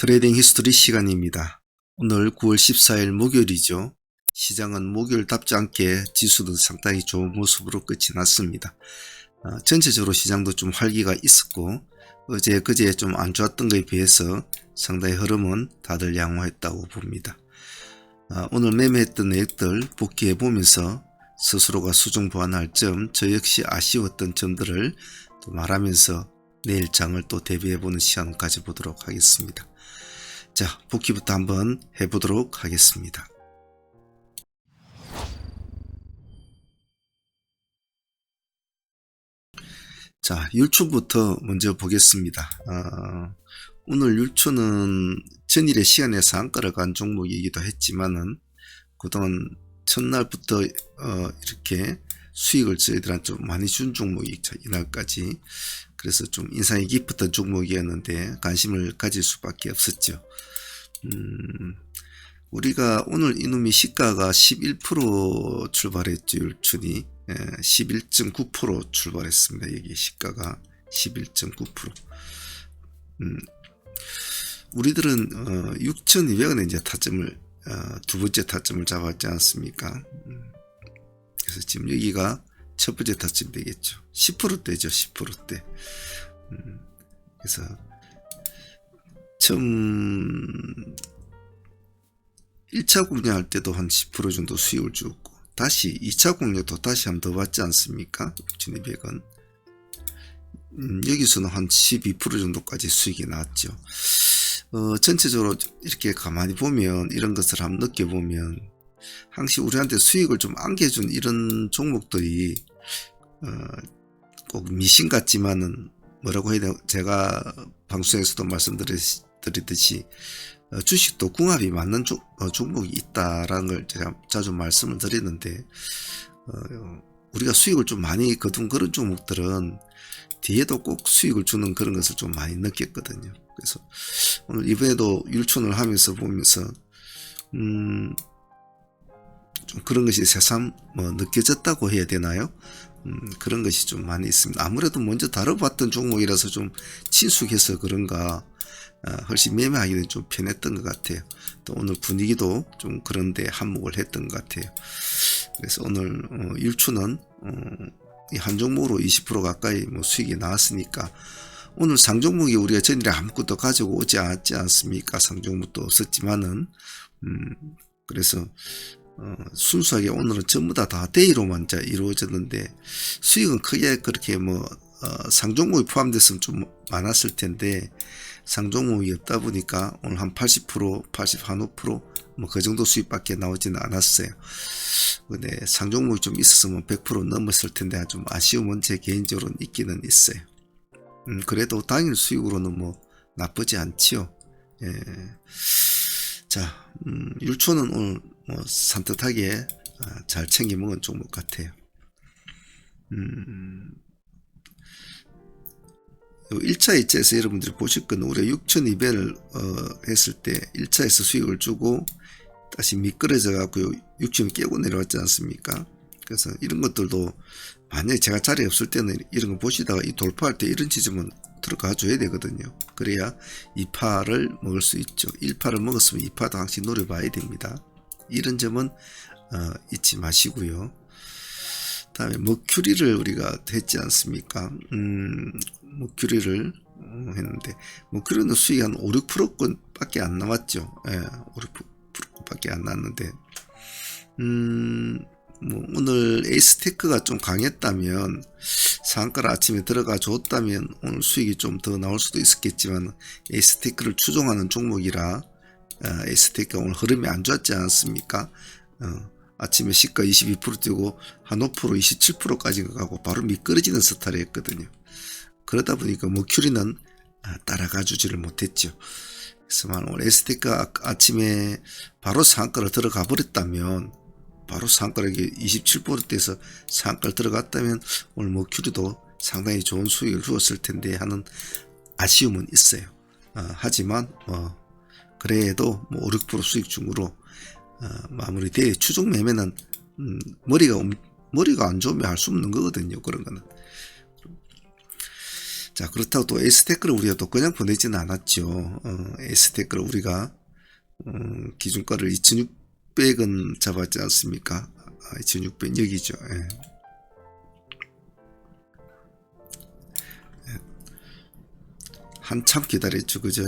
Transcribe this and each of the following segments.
트레이딩 히스토리 시간입니다. 오늘 9월 14일 목요일이죠. 시장은 목요일답지 않게 지수도 상당히 좋은 모습으로 끝이 났습니다. 전체적으로 시장도 좀 활기가 있었고 어제 그제 좀 안 좋았던 것에 비해서 상당히 흐름은 다들 양호했다고 봅니다. 오늘 매매했던 내역들 복귀해 보면서 스스로가 수정 보완할 점, 저 역시 아쉬웠던 점들을 또 말하면서 내일 장을 또 대비해 보는 시간을 가져보도록 하겠습니다. 자, 복귀부터 한번 해보도록 하겠습니다. 자, 율초부터 먼저 보겠습니다. 오늘 율초는 전일의 시간에 상가를 간 종목이기도 했지만은 그동안 첫날부터 이렇게 수익을 저희들한테 좀 많이 준 종목이죠. 이날까지. 그래서 좀 인상이 깊었던 종목이었는데 관심을 가질 수밖에 없었죠. 우리가 오늘 이놈이 시가가 11% 출발했죠. 율촌이 11.9% 출발했습니다. 여기 시가가 11.9%. 우리들은 6,200원에 이제 타점을 두 번째 타점을 잡았지 않습니까? 그래서 지금 여기가 첫 번째 타점 되겠죠. 10%대죠. 10%대. 그래서 처음 1차 공략할 때도 한 10% 정도 수익을 주었고 다시 2차 공략도 다시 한 번 더 받지 않습니까? 6,200원. 여기서는 한 12% 정도까지 수익이 나왔죠. 전체적으로 이렇게 가만히 보면 이런 것을 한번 느껴보면 항상 우리한테 수익을 좀 안겨준 이런 종목들이 꼭 미신 같지만은 뭐라고 해야 되나, 제가 방송에서도 말씀드리듯이 주식도 궁합이 맞는 종목이 있다라는 걸 제가 자주 말씀을 드리는데 우리가 수익을 좀 많이 거둔 그런 종목들은 뒤에도 꼭 수익을 주는 그런 것을 좀 많이 느꼈거든요. 그래서 오늘 이번에도 율촌을 하면서 보면서 좀 그런 것이 새삼 느껴졌다고 해야 되나요? 그런 것이 좀 많이 있습니다. 아무래도 먼저 다뤄봤던 종목이라서 좀 친숙해서 그런가 훨씬 매매하기는 좀 편했던 것 같아요. 또 오늘 분위기도 좀 그런데 한몫을 했던 것 같아요. 그래서 오늘 율초는 이 한 종목으로 20% 가까이 수익이 나왔으니까 오늘 상종목이 우리가 전일에 아무것도 가지고 오지 않았지 않습니까? 상종목도 없었지만은 그래서 순수하게 오늘은 전부 다 데이로만 이루어졌는데 수익은 크게 그렇게 상종목이 포함됐으면 좀 많았을 텐데 상종목이 없다 보니까 오늘 한 80%, 85% 그 정도 수익밖에 나오지는 않았어요. 근데 상종목이 좀 있었으면 100% 넘었을 텐데 좀 아쉬움은 제 개인적으로는 있기는 있어요. 그래도 당일 수익으로는 나쁘지 않지요. 예. 자, 율초는 오늘 산뜻하게 잘 챙겨 먹은 종목 같아요. 1차, 2차에서 여러분들이 보실 건 우리가 6,200을 했을 때 1차에서 수익을 주고 다시 미끄러져 갖고 6,000을 깨고 내려왔지 않습니까? 그래서 이런 것들도 만약에 제가 자리에 없을 때는 이런 거 보시다가 이 돌파할 때 이런 지점은 들어가 줘야 되거든요. 그래야 2파를 먹을 수 있죠. 1파를 먹었으면 2파도 항상 노려봐야 됩니다. 이런 점은 잊지 마시고요. 다음에 머큐리를 우리가 했지 않습니까? 머큐리를 했는데 머큐리는 수익이 한 5, 6% 밖에 안 나왔죠. 예, 5, 6% 밖에 안 나왔는데 오늘 에이스테크가 좀 강했다면 상가를 아침에 들어가 줬다면 오늘 수익이 좀 더 나올 수도 있었겠지만 에이스테크를 추종하는 종목이라 에이스테크가 오늘 흐름이 안 좋았지 않습니까? 아침에 시가 22% 뛰고 한 5%, 27%까지 가고 바로 미끄러지는 스타일이었거든요. 그러다 보니까 머큐리는 따라가 주지를 못했죠. 그래서 오늘 에이스테크가 아침에 바로 상가를 들어가 버렸다면 바로 상가락이 27%대에서 상가를 들어갔다면 오늘 머큐리도 상당히 좋은 수익을 주었을 텐데 하는 아쉬움은 있어요. 하지만 그래도 5, 6% 수익 중으로 마무리돼. 추종 매매는 머리가 안 좋으면 할 수 없는 거거든요. 그런 거는. 자, 그렇다고 또 S테크를 우리가 또 그냥 보내지는 않았죠. S테크를 우리가 기준가를 2,600원 잡았지 않습니까? 2,600 여기죠. 예. 한참 기다렸죠, 그죠?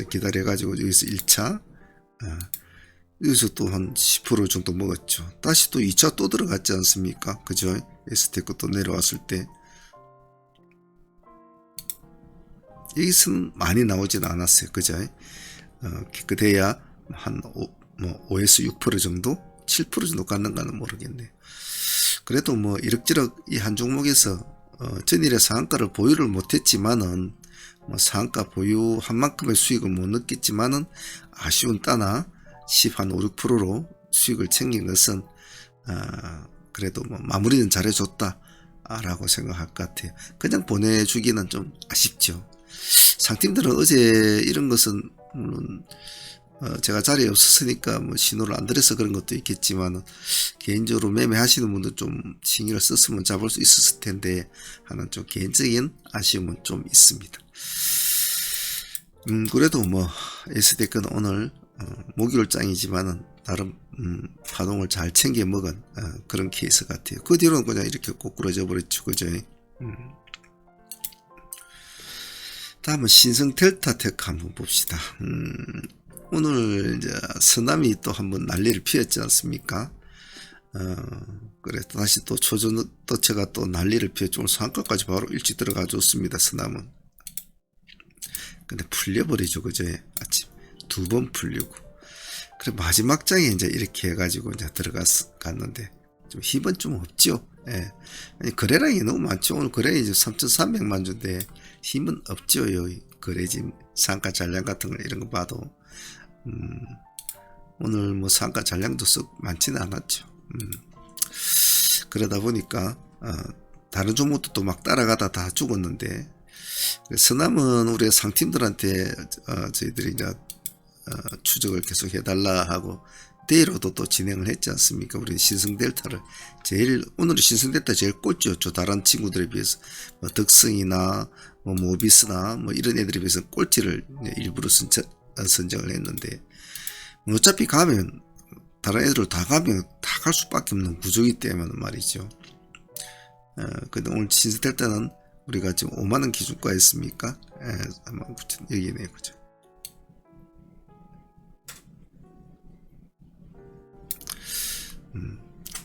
기다려가지고 여기서 1차, 여기서 또 한 10% 정도 먹었죠. 다시 또 2차 또 들어갔지 않습니까? 그죠? S테크 또 내려왔을 때 여기서는 많이 나오진 않았어요, 그죠? 그래야 한 5에서 6% 정도, 7% 정도 갔는가는 모르겠네. 그래도 뭐 이럭저럭 이 한 종목에서 전일의 상한가를 보유를 못했지만은 뭐 상한가 보유한 만큼의 수익을 못 느꼈지만은 아쉬운 따나 10한 5, 6%로 수익을 챙긴 것은 그래도 뭐 마무리는 잘해줬다 라고 생각할 것 같아요. 그냥 보내주기는 좀 아쉽죠. 상팀들은 어제 이런 것은 물론 제가 자리에 없었으니까 뭐 신호를 안 드려서 그런 것도 있겠지만 개인적으로 매매하시는 분들 좀 신경을 썼으면 잡을 수 있었을 텐데 하는 좀 개인적인 아쉬움은 좀 있습니다. 그래도 뭐 S테크는 오늘 목요일장이지만은 나름 파동을 잘 챙겨 먹은 그런 케이스 같아요. 그 뒤로는 그냥 이렇게 꼬꾸라져 버렸죠, 그죠? 다음은 신성 델타테크 한번 봅시다. 오늘 이제 서남이 또 한번 난리를 피웠지 않습니까? 그래 또 다시 또 초전도체가 또 난리를 피웠죠. 오늘 상가까지 바로 일찍 들어가 줬습니다. 서남은. 근데 풀려버리죠, 그죠? 아침 2번 풀리고. 그래 마지막 장에 이제 이렇게 해가지고 이제 갔는데 좀 힘은 좀 없죠. 예. 아니 거래량이 너무 많죠. 오늘 거래량이 이제 3,300만 주인데 힘은 없죠. 여기 거래지 상가 잔량 같은 거 이런 거 봐도 오늘 뭐 상가 잔량도 썩 많지는 않았죠. 그러다 보니까 다른 종목도 또 막 따라가다 다 죽었는데 서남은 우리 상팀들한테 저희들이 이제 추적을 계속 해달라 하고 데이로도 또 진행을 했지 않습니까? 우리 신성델타를 오늘은 신성델타 제일 꼴찌였죠. 다른 친구들에 비해서 뭐 덕성이나 뭐 모비스나 뭐 이런 애들에 비해서 꼴찌를 일부러 선정을 했는데 어차피 가면 다른 애들 다 가면 다 갈 수밖에 없는 구조이기 때문에 말이죠. 근데 오늘 신성델타는 우리가 지금 5만원 기준가였습니까? 49,000 여기네, 그죠?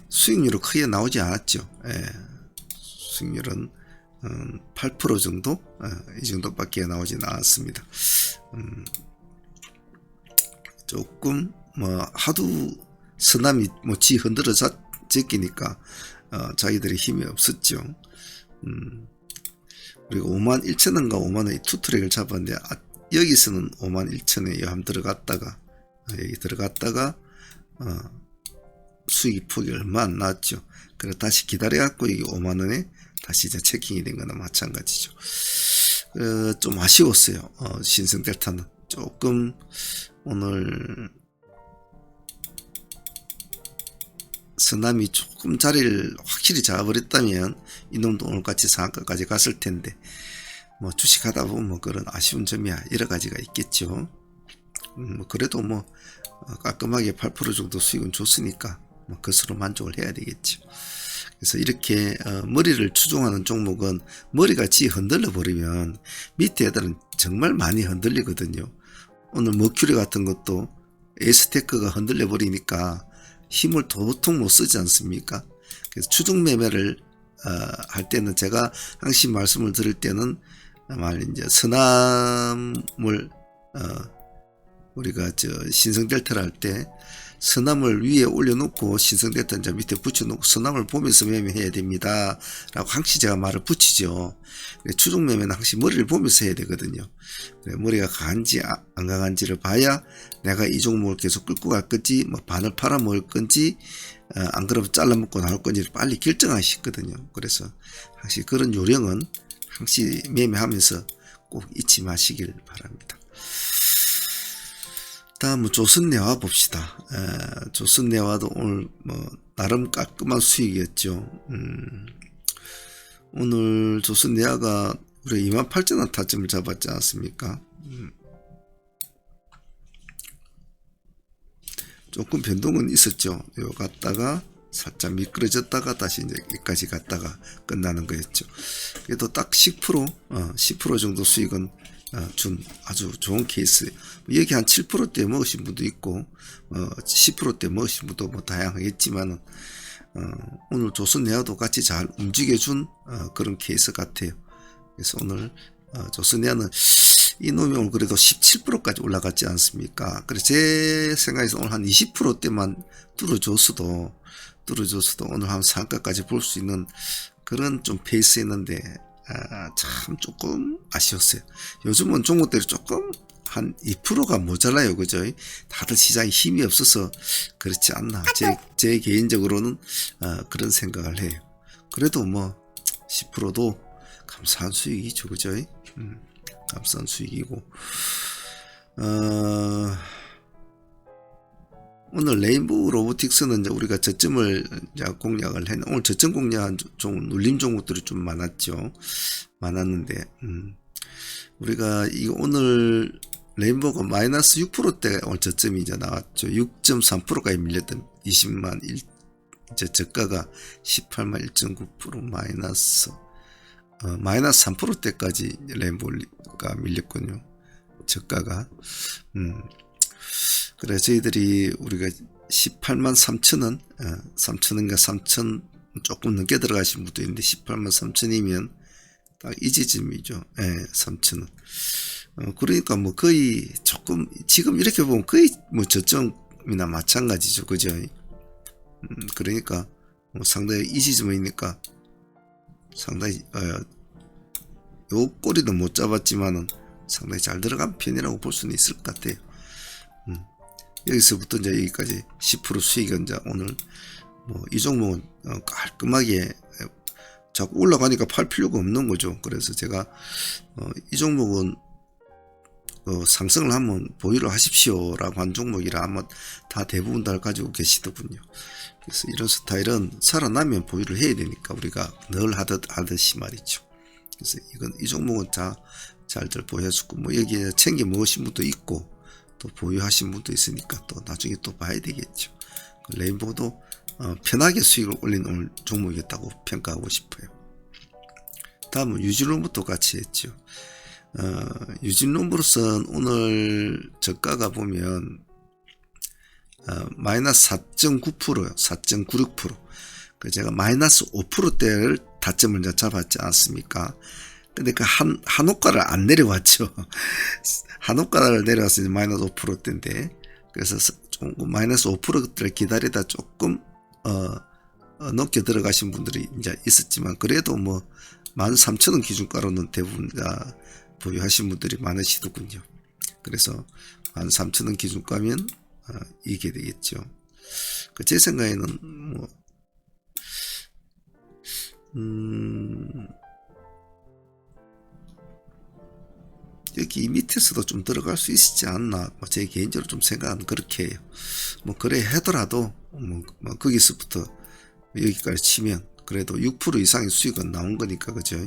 수익률은 크게 나오지 않았죠. 수익률은 8% 정도? 이 정도밖에 나오진 않았습니다. 조금 뭐 하도 서남이 지 흔들어 제끼니까 자기들이 힘이 없었죠. 우리가 51,000원과 5만원의 투트랙을 잡았는데 여기서는 51,000원에 한번 들어갔다가 여기 들어갔다가 수익이 폭이 얼마 안 나왔죠. 그래서 다시 기다려갖고 이게 5만원에 다시 이제 체킹이 된 거나 마찬가지죠. 좀 아쉬웠어요. 신성델타는 조금 오늘 서남이 조금 자리를 확실히 잡아버렸다면 이놈도 오늘같이 상한가까지 갔을 텐데 뭐 주식하다 보면 뭐 그런 아쉬운 점이야 여러 가지가 있겠죠. 뭐 그래도 뭐 깔끔하게 8% 정도 수익은 줬으니까 뭐 그것으로 만족을 해야 되겠죠. 그래서 이렇게 머리를 추종하는 종목은 머리가 흔들려 버리면 밑에 애들은 정말 많이 흔들리거든요. 오늘 머큐리 같은 것도 S테크가 흔들려 버리니까 힘을 도통 못 쓰지 않습니까? 그래서 추종 매매를 할 때는 제가 항상 말씀을 드릴 때는 이제 서남을 우리가 신성델타를 할 때 서남을 위에 올려놓고 신성델타 이제 밑에 붙여놓고 서남을 보면서 매매해야 됩니다 라고 항상 제가 말을 붙이죠. 추종 매매는 항상 머리를 보면서 해야 되거든요. 머리가 강한지 안 강한지를 봐야 내가 이 종목을 계속 끌고 갈 건지 뭐 반을 팔아먹을 건지 안 그러면 잘라먹고 나올 건지를 빨리 결정하시거든요. 그래서 항상 그런 요령은 항상 매매하면서 꼭 잊지 마시길 바랍니다. 다음은 조선내화 봅시다. 조선내화도 오늘 뭐 나름 깔끔한 수익이었죠. 오늘 조선내화가 우리 28,000원 타점을 잡았지 않습니까? 조금 변동은 있었죠. 요 갔다가 살짝 미끄러졌다가 다시 이제 여기까지 갔다가 끝나는 거였죠. 그래도 딱 10% 정도 수익은 준 아주 좋은 케이스. 여기 한 7%대 먹으신 분도 있고 10%대 먹으신 분도 뭐 다양하겠지만은 오늘 조선해화도 같이 잘 움직여준 그런 케이스 같아요. 그래서 오늘 조선해화는 이 놈이 오늘 그래도 17%까지 올라갔지 않습니까? 그래서 제 생각에서 오늘 한 20%대만 뚫어줬어도 오늘 한 상가까지 볼 수 있는 그런 좀 페이스였는데 참 조금 아쉬웠어요. 요즘은 종목들이 조금 한 2%가 모자라요. 그죠? 다들 시장에 힘이 없어서 그렇지 않나. 제 개인적으로는 그런 생각을 해요. 그래도 뭐 10%도 감사한 수익이죠. 그죠? 감사한 수익이고 오늘 레인보우 로보틱스는 이제 우리가 저점을 이제 공략을 했는데 오늘 저점 공략한 좀 눌림 종목들이 좀 많았는데 우리가 이 오늘 레인보우가 마이너스 6%대 오늘 저점이 이제 나왔죠. 6.3%까지 밀렸던 20만 이제 저가가 18만 1.9% 마이너스 3%대까지 레인보우가 밀렸군요. 저가가. 그래 저희들이 우리가 18만 3천원 3천원인가 3천 조금 넘게 들어가신 분도 있는데 18만 3천이면 딱 이 지점이죠. 3천원. 그러니까 뭐 거의 조금 지금 이렇게 보면 거의 뭐 저점이나 마찬가지죠. 그죠? 그러니까 뭐 상당히 이 지점이니까 상당히 요 꼬리도 못 잡았지만은 상당히 잘 들어간 편이라고 볼 수는 있을 것 같아요. 여기서부터 이제 여기까지 10% 수익은 이제 오늘 뭐 이 종목은 깔끔하게 자꾸 올라가니까 팔 필요가 없는 거죠. 그래서 제가 이 종목은 상승을 하면 보유를 하십시오라고 한 종목이라 아마 다 대부분 다 가지고 계시더군요. 그래서 이런 스타일은 살아나면 보유를 해야 되니까 우리가 늘 하듯이 말이죠. 그래서 이 종목은 잘들 보여주고 뭐 여기에 챙겨 먹으신 분도 있고 또 보유하신 분도 있으니까 또 나중에 또 봐야 되겠죠. 레인보우도 편하게 수익을 올린 오늘 종목이었다고 평가하고 싶어요. 다음은 유진롬부터 같이 했죠. 유진롬으로선 오늘 저가가 보면 마이너스 4.9%요. 4.96%. 그 제가 마이너스 5%대를 다점을 이제 잡았지 않습니까? 근데 그 한옥가를 안 내려왔죠. 한옥가를 내려왔을 때 마이너스 5%대인데 그래서 좀 마이너스 5%를 기다리다 조금 높게 들어가신 분들이 이제 있었지만 그래도 뭐 13,000원 기준가로는 대부분 다 보유하신 분들이 많으시더군요. 그래서 13,000원 기준가면 이게 되겠죠. 제 생각에는 뭐 여기 이 밑에서도 좀 들어갈 수 있지 않나 제 개인적으로 좀 생각은 그렇게 해요. 뭐 그래 하더라도 뭐 거기서부터 여기까지 치면 그래도 6% 이상의 수익은 나온 거니까 그죠.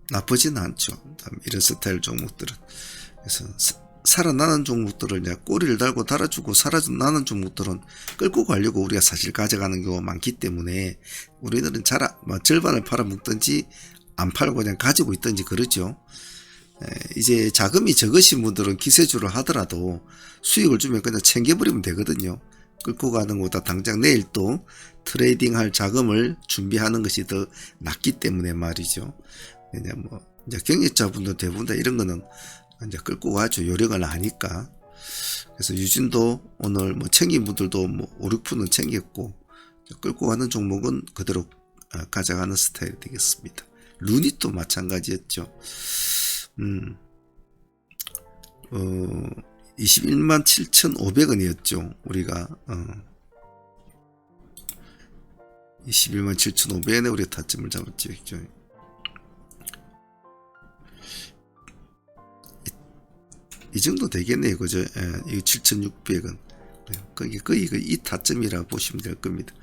나쁘지는 않죠. 이런 스타일 종목들은. 그래서 살아나는 종목들을 이제 꼬리를 달고 달아주고 살아나는 종목들은 끌고 가려고 우리가 사실 가져가는 경우가 많기 때문에 우리들은 절반을 팔아먹든지 안 팔고 그냥 가지고 있든지 그러죠. 이제 자금이 적으신 분들은 기세주를 하더라도 수익을 주면 그냥 챙겨버리면 되거든요. 끌고 가는 것보다 당장 내일 또 트레이딩 할 자금을 준비하는 것이 더 낫기 때문에 말이죠. 그냥 뭐 이제 경력자분들 대부분 다 이런 거는 이제 끌고 가죠. 요령을 아니까. 그래서 유진도 오늘 뭐 챙긴 분들도 뭐 5, 6%는 챙겼고 끌고 가는 종목은 그대로 가져가는 스타일이 되겠습니다. 루닛도 마찬가지였죠. 21만 7,500원이었죠. 우리가 21만 7,500원에 우리가 타점을 잡았죠. 이 정도 되겠네요. 그죠? 이 7,600원. 거의 이 타점이라 보시면 될 겁니다.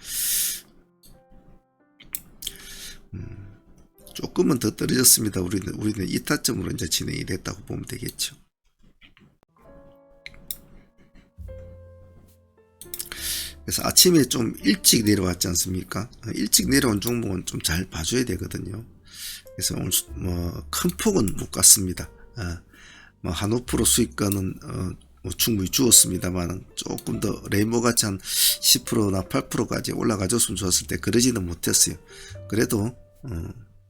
조금은 더 떨어졌습니다. 우리는 이타점으로 이제 진행이 됐다고 보면 되겠죠. 그래서 아침에 좀 일찍 내려왔지 않습니까? 일찍 내려온 종목은 좀 잘 봐줘야 되거든요. 그래서 오늘 뭐 큰 폭은 못 갔습니다. 뭐 한 5% 수익가는 뭐 충분히 주었습니다만 조금 더 레인보우 같이 한 10%나 8%까지 올라가줬으면 좋았을 때 그러지는 못했어요. 그래도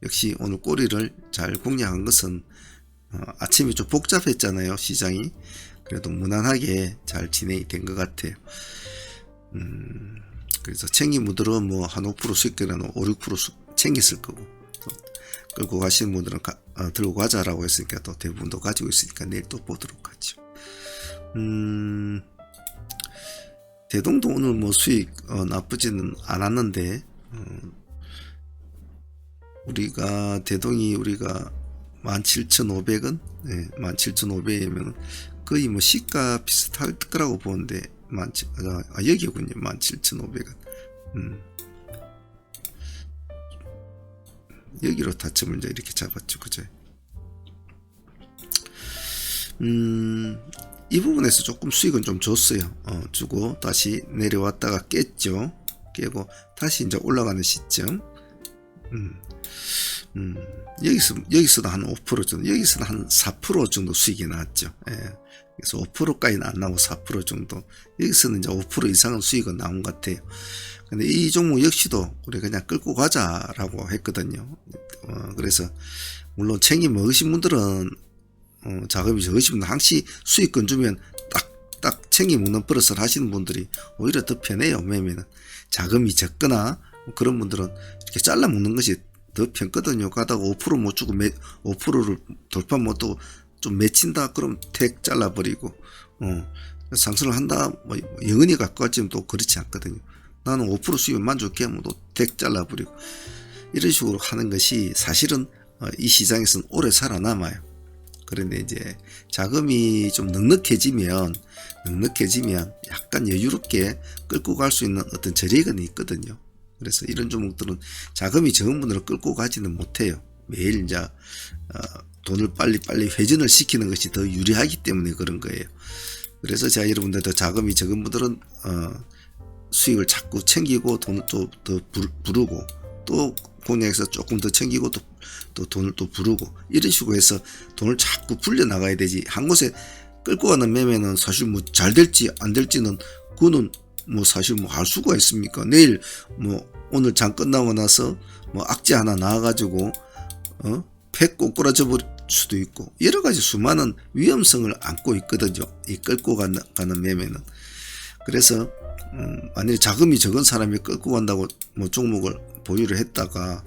역시 오늘 꼬리를 잘 공략한 것은 아침이 좀 복잡했잖아요, 시장이. 그래도 무난하게 잘 진행이 된 것 같아요. 그래서 챙긴 분들은 뭐 한 5% 수익되는 5, 6% 챙겼을 거고, 또 끌고 가시는 분들은 들고 가자라고 했으니까 또 대부분도 가지고 있으니까 내일 또 보도록 하죠. 대동도 오늘 뭐 수익 나쁘지는 않았는데, 우리가 대동이 우리가 17,500원, 네, 17,500원이면 거의 뭐 시가 비슷할 거라고 보는데 여기군요. 17,500원. 여기로 타점을 이제 이렇게 잡았죠. 그죠? 이 부분에서 조금 수익은 좀 줬어요. 주고 다시 내려왔다가 깼죠. 깨고 다시 이제 올라가는 시점. 여기서도 한 5% 정도, 여기서는 한 4% 정도 수익이 나왔죠. 예. 그래서 5%까지는 안 나오고 4% 정도, 여기서는 이제 5% 이상은 수익은 나온 것 같아요. 근데 이 종목 역시도 우리 그냥 끌고 가자라고 했거든요. 그래서 물론 챙김 먹으신 분들은 자금이 적으신 분들 항시 수익권 주면 딱 챙김 먹는 버릇을 하시는 분들이 오히려 더 편해요. 매매는 자금이 적거나 그런 분들은 이렇게 잘라 먹는 것이 더 편거든요. 가다가 5%못 주고 5%를 돌파 못하고 좀 맺힌다 그럼 택 잘라버리고 상승을 한다 뭐 영원히 가까워지면 또 그렇지 않거든요. 나는 5% 수익을 만족해 하면 또 택 잘라버리고 이런 식으로 하는 것이 사실은 이 시장에서는 오래 살아남아요. 그런데 이제 자금이 좀 넉넉해지면 약간 여유롭게 끌고 갈 수 있는 어떤 저력은 있거든요. 그래서 이런 종목들은 자금이 적은 분들은 끌고 가지는 못해요. 매일 이제 돈을 빨리 회전을 시키는 것이 더 유리하기 때문에 그런 거예요. 그래서 제가 여러분들도 자금이 적은 분들은 수익을 자꾸 챙기고 돈을 또 더 부르고 또 공략해서 조금 더 챙기고 또 돈을 또 부르고 이런 식으로 해서 돈을 자꾸 불려 나가야 되지. 한 곳에 끌고 가는 매매는 사실 뭐 잘 될지 안 될지는 그거는 뭐 사실 뭐 알 수가 있습니까? 내일 뭐 오늘 장 끝나고 나서 뭐 악재 하나 나와가지고 팩 꼬꾸라져 버릴 수도 있고 여러 가지 수많은 위험성을 안고 있거든요. 이 끌고 가는 매매는. 그래서 만약에 자금이 적은 사람이 끌고 간다고 뭐 종목을 보유를 했다가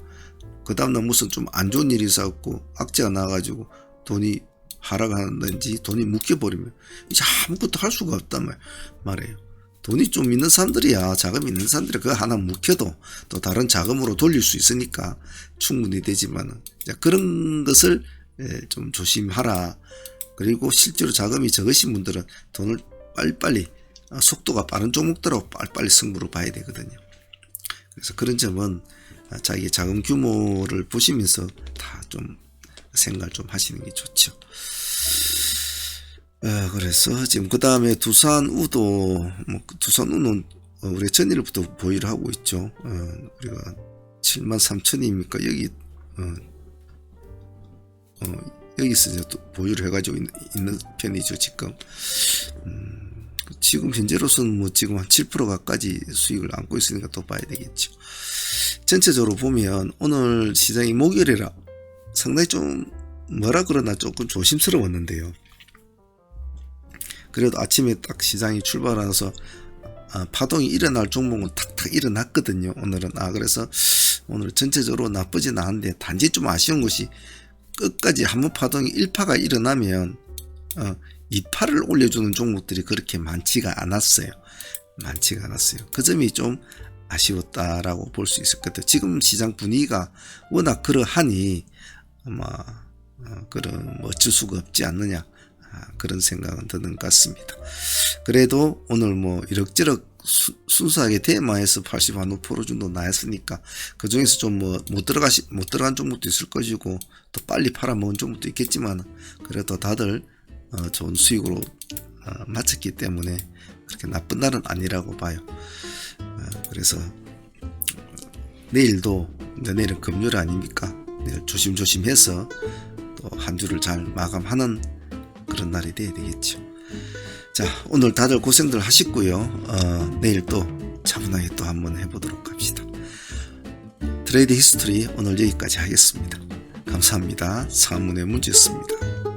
그 다음날 무슨 좀 안 좋은 일이 있었고 악재가 나와가지고 돈이 하락하는지 돈이 묶여버리면 이제 아무것도 할 수가 없단 말이에요. 돈이 좀 있는 사람들이야, 자금이 있는 사람들이 그거 하나 묵혀도 또 다른 자금으로 돌릴 수 있으니까 충분히 되지만 그런 것을 좀 조심하라. 그리고 실제로 자금이 적으신 분들은 돈을 빨리빨리 속도가 빠른 종목들하고 빨리빨리 승부를 봐야 되거든요. 그래서 그런 점은 자기의 자금 규모를 보시면서 다 좀 생각을 좀 하시는 게 좋죠. 그래서 지금 그 다음에 두산우도 두산우는 우리 전일부터 보유를 하고 있죠. 우리가 73,000입니까 여기 여기서 이제 또 보유를 해가지고 있는 편이죠. 지금 현재로서는 뭐 지금 한 7% 가까이 수익을 안고 있으니까 또 봐야 되겠죠. 전체적으로 보면 오늘 시장이 목요일이라 상당히 좀 뭐라 그러나 조금 조심스러웠는데요. 그래도 아침에 딱 시장이 출발해서 파동이 일어날 종목은 탁탁 일어났거든요. 오늘은 그래서 오늘 전체적으로 나쁘진 않은데 단지 좀 아쉬운 것이 끝까지 한번 파동이 1파가 일어나면 2파를 올려주는 종목들이 그렇게 많지가 않았어요. 그 점이 좀 아쉬웠다라고 볼 수 있을 것 같아요. 지금 시장 분위기가 워낙 그러하니 아마 그런 어쩔 수가 없지 않느냐 그런 생각은 드는 것 같습니다. 그래도 오늘 뭐 이럭저럭 순수하게 대마에서 80% 정도 나왔으니까 그 중에서 좀 뭐 못 들어간 종목도 있을 것이고 또 빨리 팔아먹은 종목도 있겠지만 그래도 다들 좋은 수익으로 마쳤기 때문에 그렇게 나쁜 날은 아니라고 봐요. 그래서 내일도 내일은 금요일 아닙니까? 내일 조심조심해서 또 한 주를 잘 마감하는 그런 날이 돼야 되겠죠. 자, 오늘 다들 고생들 하셨고요. 내일 또 차분하게 또 한번 해보도록 합시다. 트레이드 히스토리 오늘 여기까지 하겠습니다. 감사합니다. 상문의 문제였습니다.